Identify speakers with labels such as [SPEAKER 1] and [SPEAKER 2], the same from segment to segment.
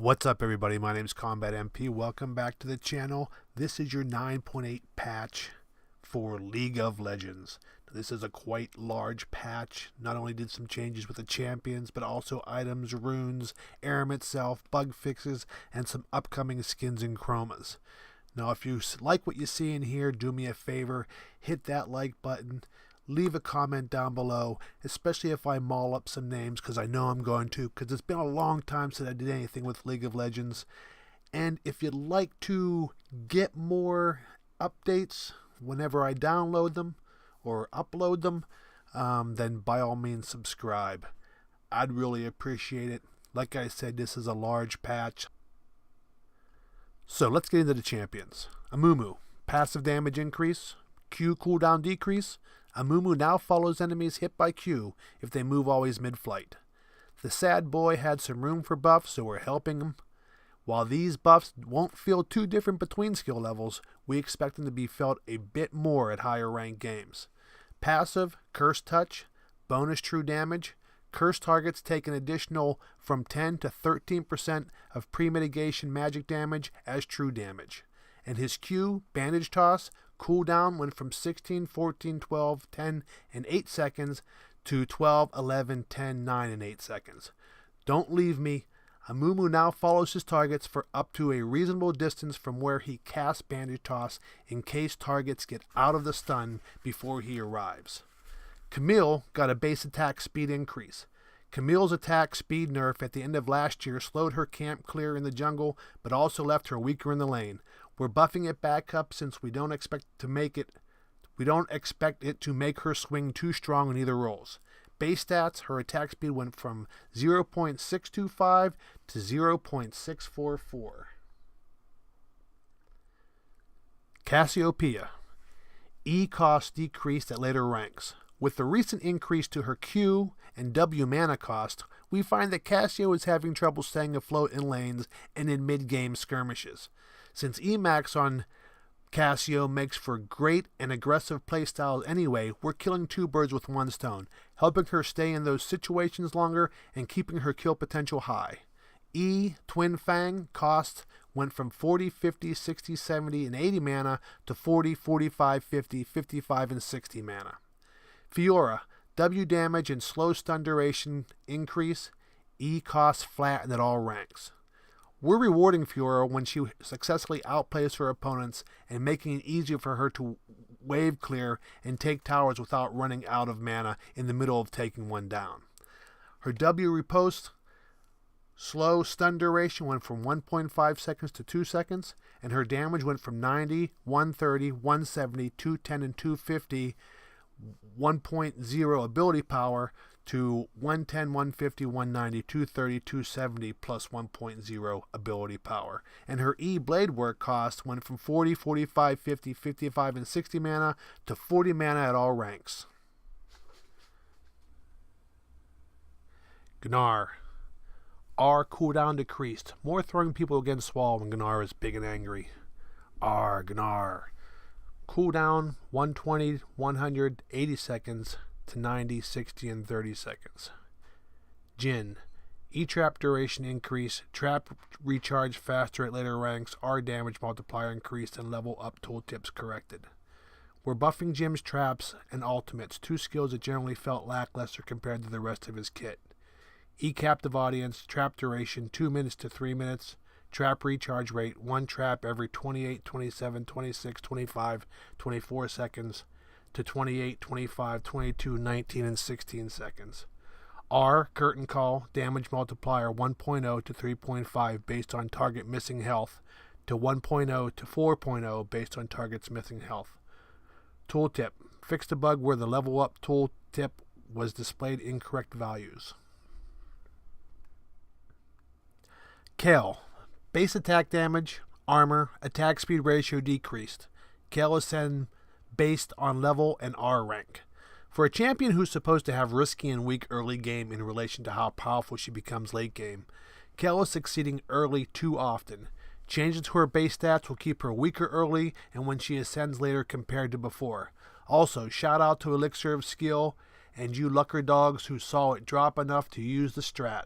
[SPEAKER 1] What's up, everybody? My name is Combat MP. Welcome back to the channel. This is your 9.8 patch for League of Legends. This is a quite large patch. Not only did some changes with the champions, but also items, runes, Arum itself, bug fixes, and some upcoming skins and chromas. Now, if you like what you see in here, do me a favor, hit that like button. Leave a comment down below, especially if I maul up some names, because I know I'm going to, because it's been a long time since I did anything with League of Legends. And if you'd like to get more updates whenever I download them or upload them, then by all means subscribe. I'd really appreciate it. Like I said, this is a large patch. So let's get into the champions. Amumu, passive damage increase, Q cooldown decrease. Amumu now follows enemies hit by Q if they move always mid-flight. The sad boy had some room for buffs, so we're helping him. While these buffs won't feel too different between skill levels, we expect them to be felt a bit more at higher ranked games. Passive, Curse Touch, bonus true damage. Curse targets take an additional from 10 to 13% of pre-mitigation magic damage as true damage. And his Q, Bandage Toss, cooldown went from 16, 14, 12, 10, and 8 seconds to 12, 11, 10, 9, and 8 seconds. Don't leave me. Amumu now follows his targets for up to a reasonable distance from where he casts Bandage Toss in case targets get out of the stun before he arrives. Camille got a base attack speed increase. Camille's attack speed nerf at the end of last year slowed her camp clear in the jungle, but also left her weaker in the lane. We're buffing it back up since we don't expect it to make her swing too strong in either roles. Base stats, her attack speed went from 0.625 to 0.644. Cassiopeia. E cost decreased at later ranks. With the recent increase to her Q and W mana cost, we find that Cassia is having trouble staying afloat in lanes and in mid-game skirmishes. Since Emax on Cassio makes for great and aggressive playstyles anyway, we're killing two birds with one stone, helping her stay in those situations longer and keeping her kill potential high. E, Twin Fang, cost went from 40, 50, 60, 70, and 80 mana to 40, 45, 50, 55, and 60 mana. Fiora, W damage and slow stun duration increase, E cost flatten at all ranks. We're rewarding Fiora when she successfully outplays her opponents and making it easier for her to wave clear and take towers without running out of mana in the middle of taking one down. Her W riposte slow stun duration went from 1.5 seconds to 2 seconds, and her damage went from 90, 130, 170, 210, and 250 1.0 ability power to 110, 150, 190, 230, 270 plus 1.0 ability power. And her E blade work cost went from 40, 45, 50, 55, and 60 mana to 40 mana at all ranks. Gnar. R cooldown decreased. More throwing people against wall when Gnar is big and angry. R Gnar. Cooldown 120, 100, 80 seconds to 90, 60, and 30 seconds. Jin. E-trap duration increase, trap recharge faster at later ranks, R damage multiplier increased, and level up tooltips corrected. We're buffing Jim's traps and ultimates, two skills that generally felt lackluster compared to the rest of his kit. E-captive audience, trap duration 2 minutes to 3 minutes, trap recharge rate, one trap every 28, 27, 26, 25, 24 seconds to 28, 25, 22, 19, and 16 seconds. R, curtain call, damage multiplier 1.0 to 3.5 based on target missing health to 1.0 to 4.0 based on target's missing health. Tooltip, fixed a bug where the level up tooltip was displayed incorrect values. Kale. Base attack damage, armor, attack speed ratio decreased. Kale ascend based on level and R rank. For a champion who's supposed to have risky and weak early game in relation to how powerful she becomes late game, Kale is succeeding early too often. Changes to her base stats will keep her weaker early and when she ascends later compared to before. Also, shout out to Elixir of Skill and you lucker dogs who saw it drop enough to use the strat.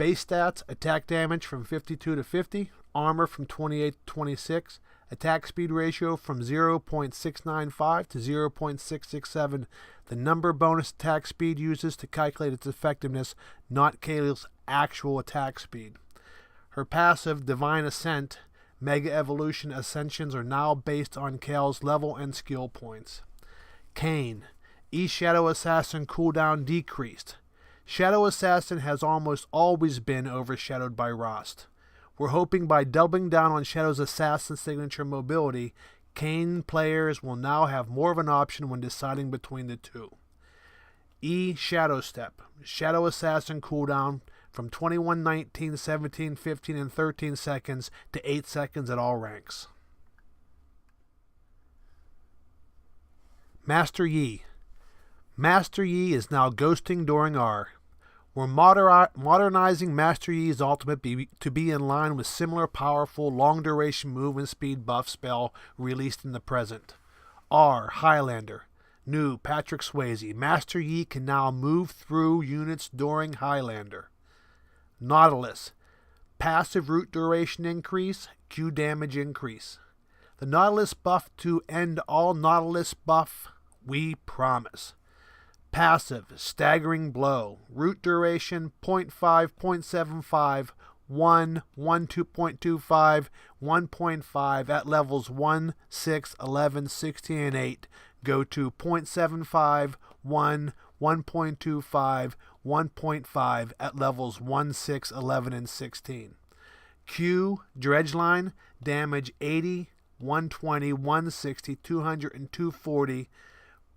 [SPEAKER 1] Base stats, attack damage from 52 to 50, armor from 28 to 26, attack speed ratio from 0.695 to 0.667. The number bonus attack speed uses to calculate its effectiveness, not Kaylee's actual attack speed. Her passive, Divine Ascent, Mega Evolution Ascensions are now based on Kale's level and skill points. Kayn, E-Shadow Assassin cooldown decreased. Shadow Assassin has almost always been overshadowed by Rost. We're hoping by doubling down on Shadow's Assassin signature mobility, Kayn players will now have more of an option when deciding between the two. Shadow Step, Shadow Assassin cooldown from 21, 19, 17, 15, and 13 seconds to 8 seconds at all ranks. Master Yi. Master Yi is now ghosting during R. We're modernizing Master Yi's ultimate to be in line with similar powerful long-duration movement speed buff spell released in the present. R. Highlander. New Patrick Swayze. Master Yi can now move through units during Highlander. Nautilus. Passive root duration increase, Q damage increase. The Nautilus buff to end all Nautilus buff, we promise. Passive, Staggering Blow, root duration 0.5, 0.75, 1, 1, 2.25, 1.5 at levels 1, 6, 11, 16, and 8. Go to 0.75, 1, 1.25, 1.5 at levels 1, 6, 11, and 16. Q, Dredgeline, damage 80, 120, 160, 200, and 240,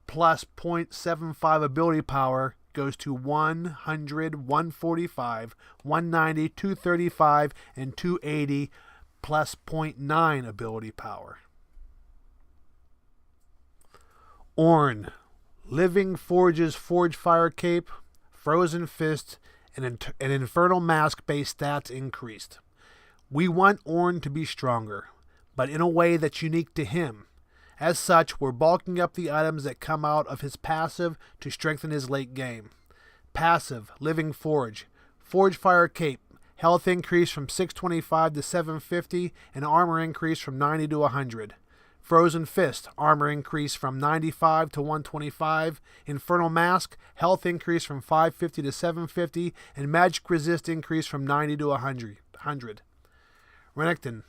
[SPEAKER 1] plus 0.75 ability power goes to 100, 145, 190, 235, and 280, plus 0.9 ability power. Oren, Living Forge's Forge Fire Cape, Frozen Fist, and Infernal Mask based stats increased. We want Oren to be stronger, but in a way that's unique to him. As such, we're bulking up the items that come out of his passive to strengthen his late game. Passive, Living Forge, Forge Fire Cape, health increase from 625 to 750, and armor increase from 90 to 100. Frozen Fist, armor increase from 95 to 125. Infernal Mask, health increase from 550 to 750, and magic resist increase from 90 to 100. Renekton,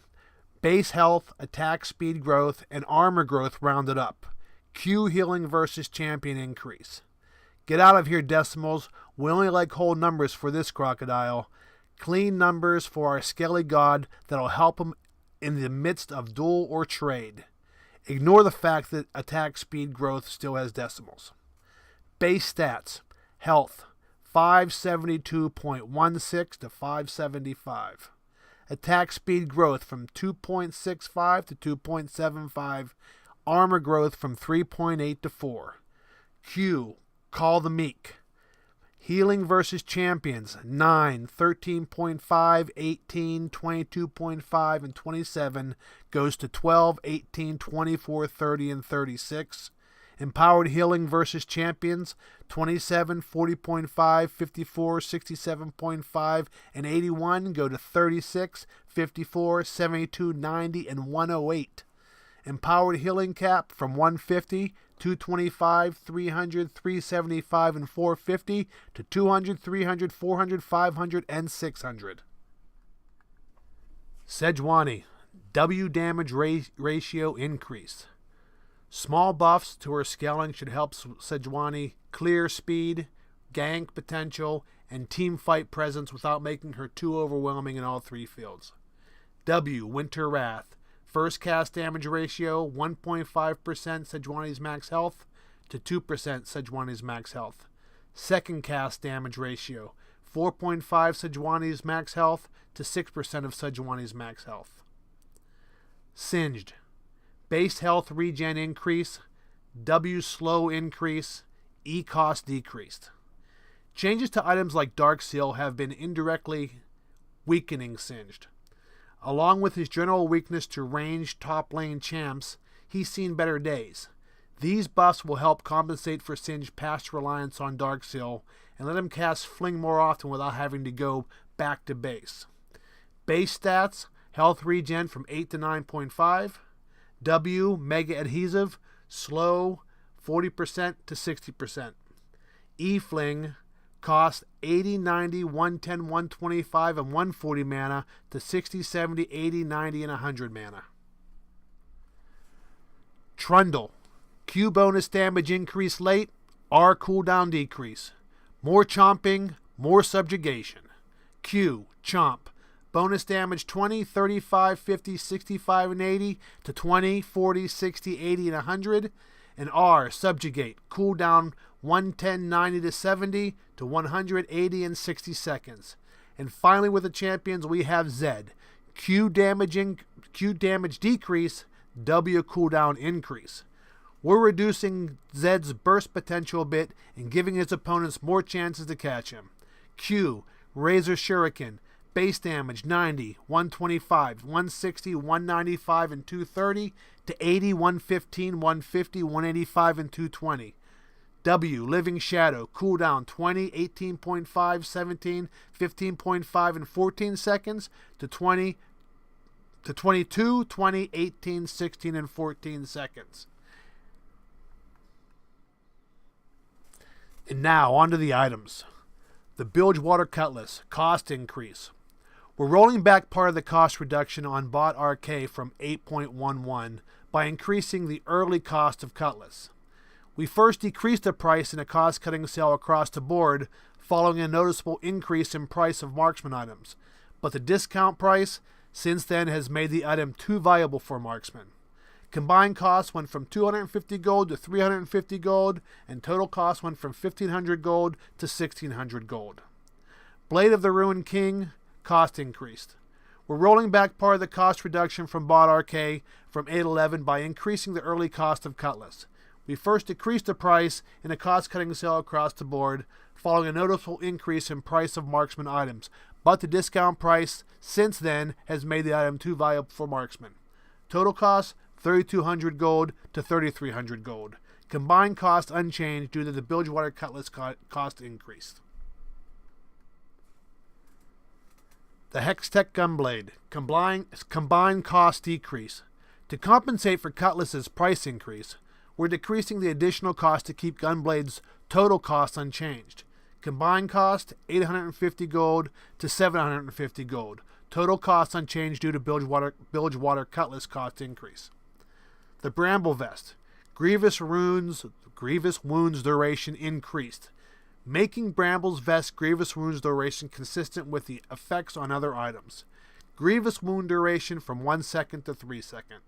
[SPEAKER 1] base health, attack speed growth, and armor growth rounded up. Q healing versus champion increase. Get out of here, decimals. We only like whole numbers for this crocodile. Clean numbers for our scaly god that'll help him in the midst of duel or trade. Ignore the fact that attack speed growth still has decimals. Base stats. Health, 572.16 to 575. Attack speed growth from 2.65 to 2.75. Armor growth from 3.8 to 4. Q, Call the Meek. Healing versus champions, 9, 13.5, 18, 22.5, and 27 goes to 12, 18, 24, 30, and 36. Empowered healing versus champions, 27, 40.5, 54, 67.5, and 81 go to 36, 54, 72, 90, and 108. Empowered healing cap from 150, 225, 300, 375, and 450 to 200, 300, 400, 500, and 600. Sejuani, W damage ratio increase. Small buffs to her scaling should help Sejuani clear speed, gank potential, and team fight presence without making her too overwhelming in all three fields. W, Winter Wrath. First cast damage ratio, 1.5% Sejuani's max health to 2% Sejuani's max health. Second cast damage ratio, 4.5 Sejuani's max health to 6% of Sejuani's max health. Singed. Base health regen increase, W slow increase, E cost decreased. Changes to items like Dark Seal have been indirectly weakening Singed. Along with his general weakness to ranged top lane champs, he's seen better days. These buffs will help compensate for Singe's past reliance on Darkseal and let him cast Fling more often without having to go back to base. Base stats, health regen from 8 to 9.5. W, mega adhesive, slow 40% to 60%. E fling, cost 80, 90, 110, 125, and 140 mana to 60, 70, 80, 90, and 100 mana. Trundle, Q bonus damage increase late, R cooldown decrease. More chomping, more subjugation. Q, chomp, bonus damage 20, 35, 50, 65, and 80 to 20, 40, 60, 80, and 100. And R, subjugate, cooldown 110, 90 to 70 to 180 and 60 seconds. And finally with the champions we have Z, Q damage decrease, W cooldown increase. We're reducing Zed's burst potential a bit and giving his opponents more chances to catch him. Q, Razor Shuriken, base damage 90, 125, 160, 195, and 230 to 80, 115, 150, 185, and 220. W, Living Shadow, cooldown 20, 18.5, 17, 15.5, and 14 seconds to 20, to 22, 20, 18, 16, and 14 seconds. And now, onto the items. The Bilgewater Cutlass, cost increase. We're rolling back part of the cost reduction on bot RK from 8.11 by increasing the early cost of Cutlass. We first decreased the price in a cost-cutting sale across the board following a noticeable increase in price of marksman items, but the discount price since then has made the item too valuable for marksmen. Combined costs went from 250 gold to 350 gold, and total cost went from 1500 gold to 1600 gold. Blade of the Ruined King, cost increased. We're rolling back part of the cost reduction from bot RK from 811 by increasing the early cost of Cutlass. We first decreased the price in a cost-cutting sale across the board, following a noticeable increase in price of marksman items, but the discount price since then has made the item too valuable for marksmen. Total cost, 3,200 gold to 3,300 gold. Combined cost unchanged due to the Bilgewater Cutlass cost increase. The Hextech Gunblade, combined cost decrease. To compensate for Cutlass's price increase, we're decreasing the additional cost to keep Gunblade's total cost unchanged. Combined cost, 850 gold to 750 gold. Total cost unchanged due to Bilgewater Cutlass cost increase. The Bramble Vest, grievous wounds duration increased, making Bramble's Vest grievous wounds duration consistent with the effects on other items. Grievous wound duration from 1 second to 3 seconds.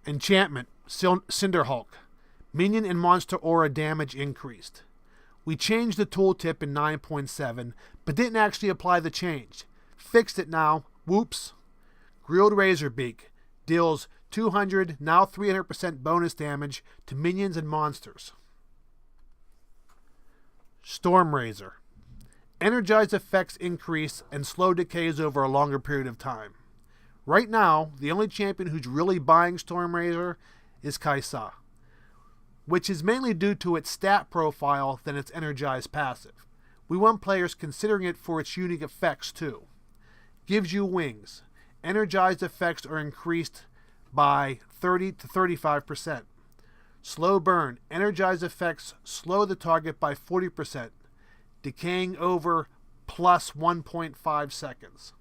[SPEAKER 1] Enchantment, Cinderhulk, minion and monster aura damage increased. We changed the tooltip in 9.7, but didn't actually apply the change. Fixed it now, whoops. Grilled Razorbeak, deals 200, now 300% bonus damage to minions and monsters. Stormrazor, energized effects increase and slow decays over a longer period of time. Right now, the only champion who's really buying Stormrazor is Cassia, which is mainly due to its stat profile than its energized passive. We want players considering it for its unique effects too. Gives you wings. Energized effects are increased by 30 to 35%. Slow burn. Energized effects slow the target by 40%, decaying over plus 1.5 seconds.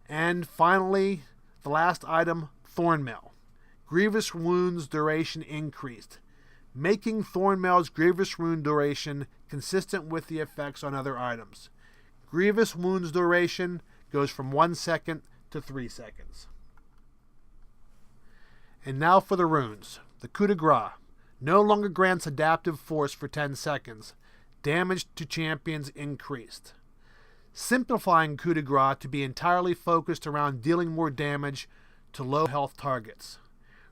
[SPEAKER 1] And finally, the last item, Thornmail. Grievous wounds duration increased, making Thornmail's grievous wound duration consistent with the effects on other items. Grievous wounds duration goes from 1 second to 3 seconds. And now for the runes. The coup de grace no longer grants adaptive force for 10 seconds. Damage to champions increased. Simplifying coup de grace to be entirely focused around dealing more damage to low health targets.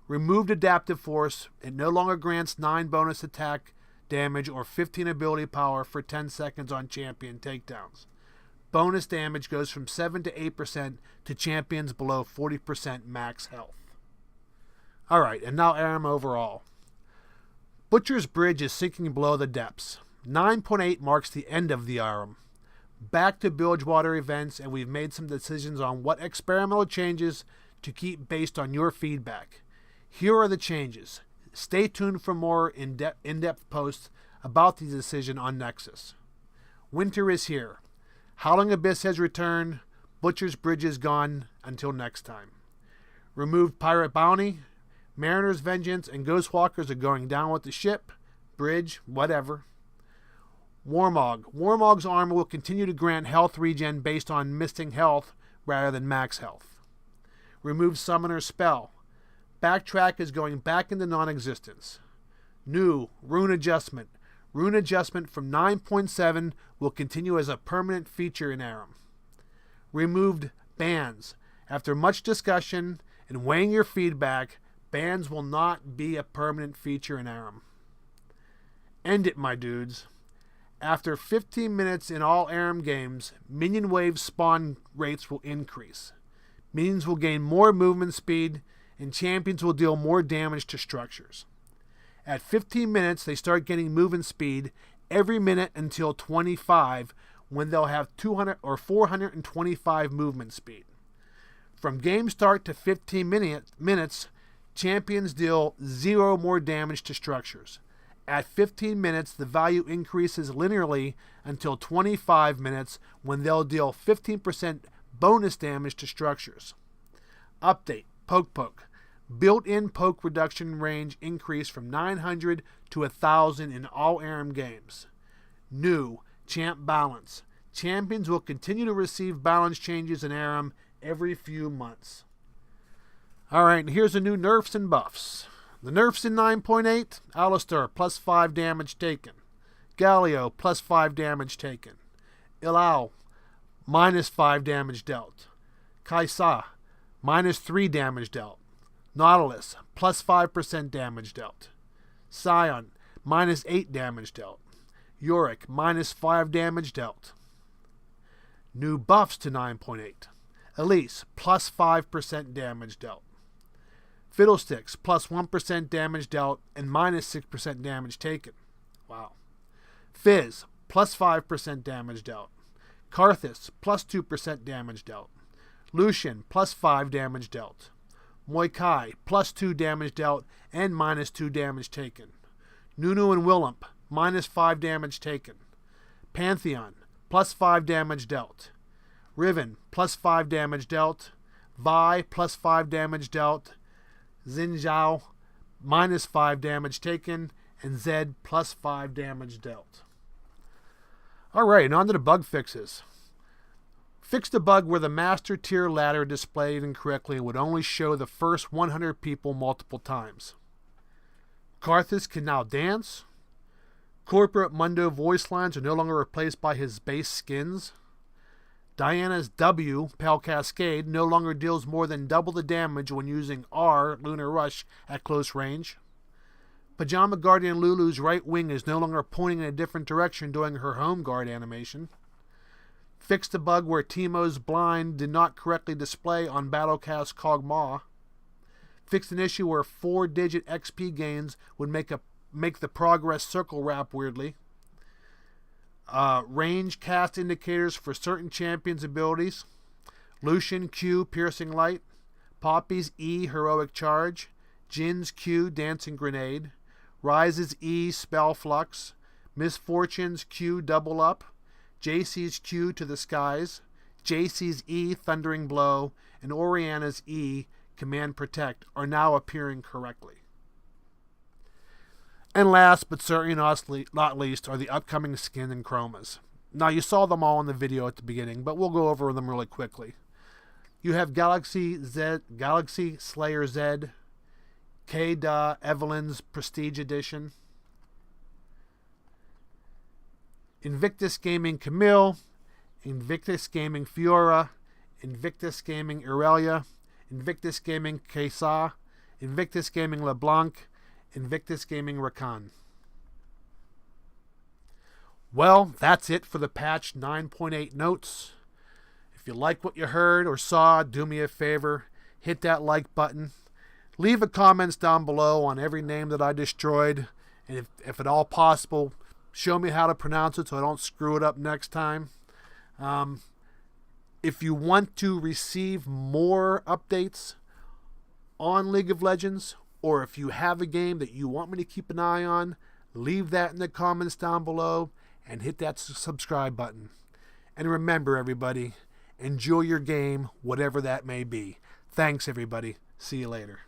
[SPEAKER 1] Removed adaptive force. It no longer grants 9 bonus attack damage or 15 ability power for 10 seconds on champion takedowns. Bonus damage goes from 7 to 8% to champions below 40% max health. Alright, and now Arum overall. Butcher's Bridge is sinking below the depths. 9.8 marks the end of the Arum. back to Bilgewater events, and we've made some decisions on what experimental changes to keep based on your feedback. Here are the changes. Stay tuned for more in-depth posts about the decision on Nexus. Winter is here. Howling Abyss has returned. Butcher's Bridge is gone. Until next time. Removed Pirate Bounty. Mariner's Vengeance and Ghostwalkers are going down with the ship, bridge, whatever. Warmog. Warmog's armor will continue to grant health regen based on missing health rather than max health. Remove Summoner's Spell. Backtrack is going back into non-existence. New Rune Adjustment. Rune Adjustment from 9.7 will continue as a permanent feature in Arum. Removed Bans. After much discussion and weighing your feedback, bans will not be a permanent feature in Arum. End it, my dudes. After 15 minutes in all Arum games, minion wave spawn rates will increase. Minions will gain more movement speed, and champions will deal more damage to structures. At 15 minutes, they start getting movement speed every minute until 25, when they'll have 200 or 425 movement speed. From game start to 15 minutes, champions deal 0 more damage to structures. At 15 minutes, the value increases linearly until 25 minutes, when they'll deal 15% bonus damage to structures. Update, Poke. Built-in poke reduction range increased from 900 to 1,000 in all Arum games. New, Champ Balance. Champions will continue to receive balance changes in Arum every few months. Alright, here's the new nerfs and buffs. The nerfs in 9.8, Alistair, plus 5 damage taken. Galio, plus 5 damage taken. Ilau, minus 5 damage dealt. Cassia, minus 3 damage dealt. Nautilus, plus 5% damage dealt. Scion, minus 8 damage dealt. Yorick, minus 5 damage dealt. New buffs to 9.8. Elise, plus 5% damage dealt. Fiddlesticks, plus 1% damage dealt and minus 6% damage taken. Wow. Fizz, plus 5% damage dealt. Karthus, plus 2% damage dealt. Lucian, plus 5 damage dealt. Moikai, plus 2 damage dealt and minus 2 damage taken. Nunu and Willamp, minus 5 damage taken. Pantheon, plus 5 damage dealt. Riven, plus 5 damage dealt. Vi, plus 5 damage dealt. Xinjiao, minus 5 damage taken. And Zed, plus 5 damage dealt. Alright, on to the bug fixes. Fix the bug where the master tier ladder displayed incorrectly and would only show the first 100 people multiple times. Karthus can now dance. Corporate Mundo voice lines are no longer replaced by his base skins. Diana's W, Pale Cascade, no longer deals more than double the damage when using R, Lunar Rush, at close range. Pajama Guardian Lulu's right wing is no longer pointing in a different direction during her home guard animation. Fixed the bug where Teemo's blind did not correctly display on Battlecast Kog'Maw. Fixed an issue where 4-digit XP gains would make the progress circle wrap weirdly. Range cast indicators for certain champions' abilities. Lucian Q, Piercing Light. Poppy's E, Heroic Charge. Jin's Q, Dancing Grenade. Rise's E, Spell Flux. Misfortune's Q, Double Up. JC's Q, To the Skies. JC's E, Thundering Blow. And Oriana's E, Command Protect are now appearing correctly. And last but certainly not least are the upcoming skin and chromas. Now you saw them all in the video at the beginning, but we'll go over them really quickly. You have Galaxy Slayer Zed, K-Da Evelyn's Prestige Edition, Invictus Gaming Camille, Invictus Gaming Fiora, Invictus Gaming Aurelia, Invictus Gaming Cassia, Invictus Gaming LeBlanc, Invictus Gaming Rakan. Well, that's it for the patch 9.8 notes. If you like what you heard or saw, do me a favor, hit that like button. Leave a comments down below on every name that I destroyed, and if at all possible, show me how to pronounce it so I don't screw it up next time. If you want to receive more updates on League of Legends, or if you have a game that you want me to keep an eye on, leave that in the comments down below and hit that subscribe button. And remember, everybody, enjoy your game, whatever that may be. Thanks, everybody. See you later.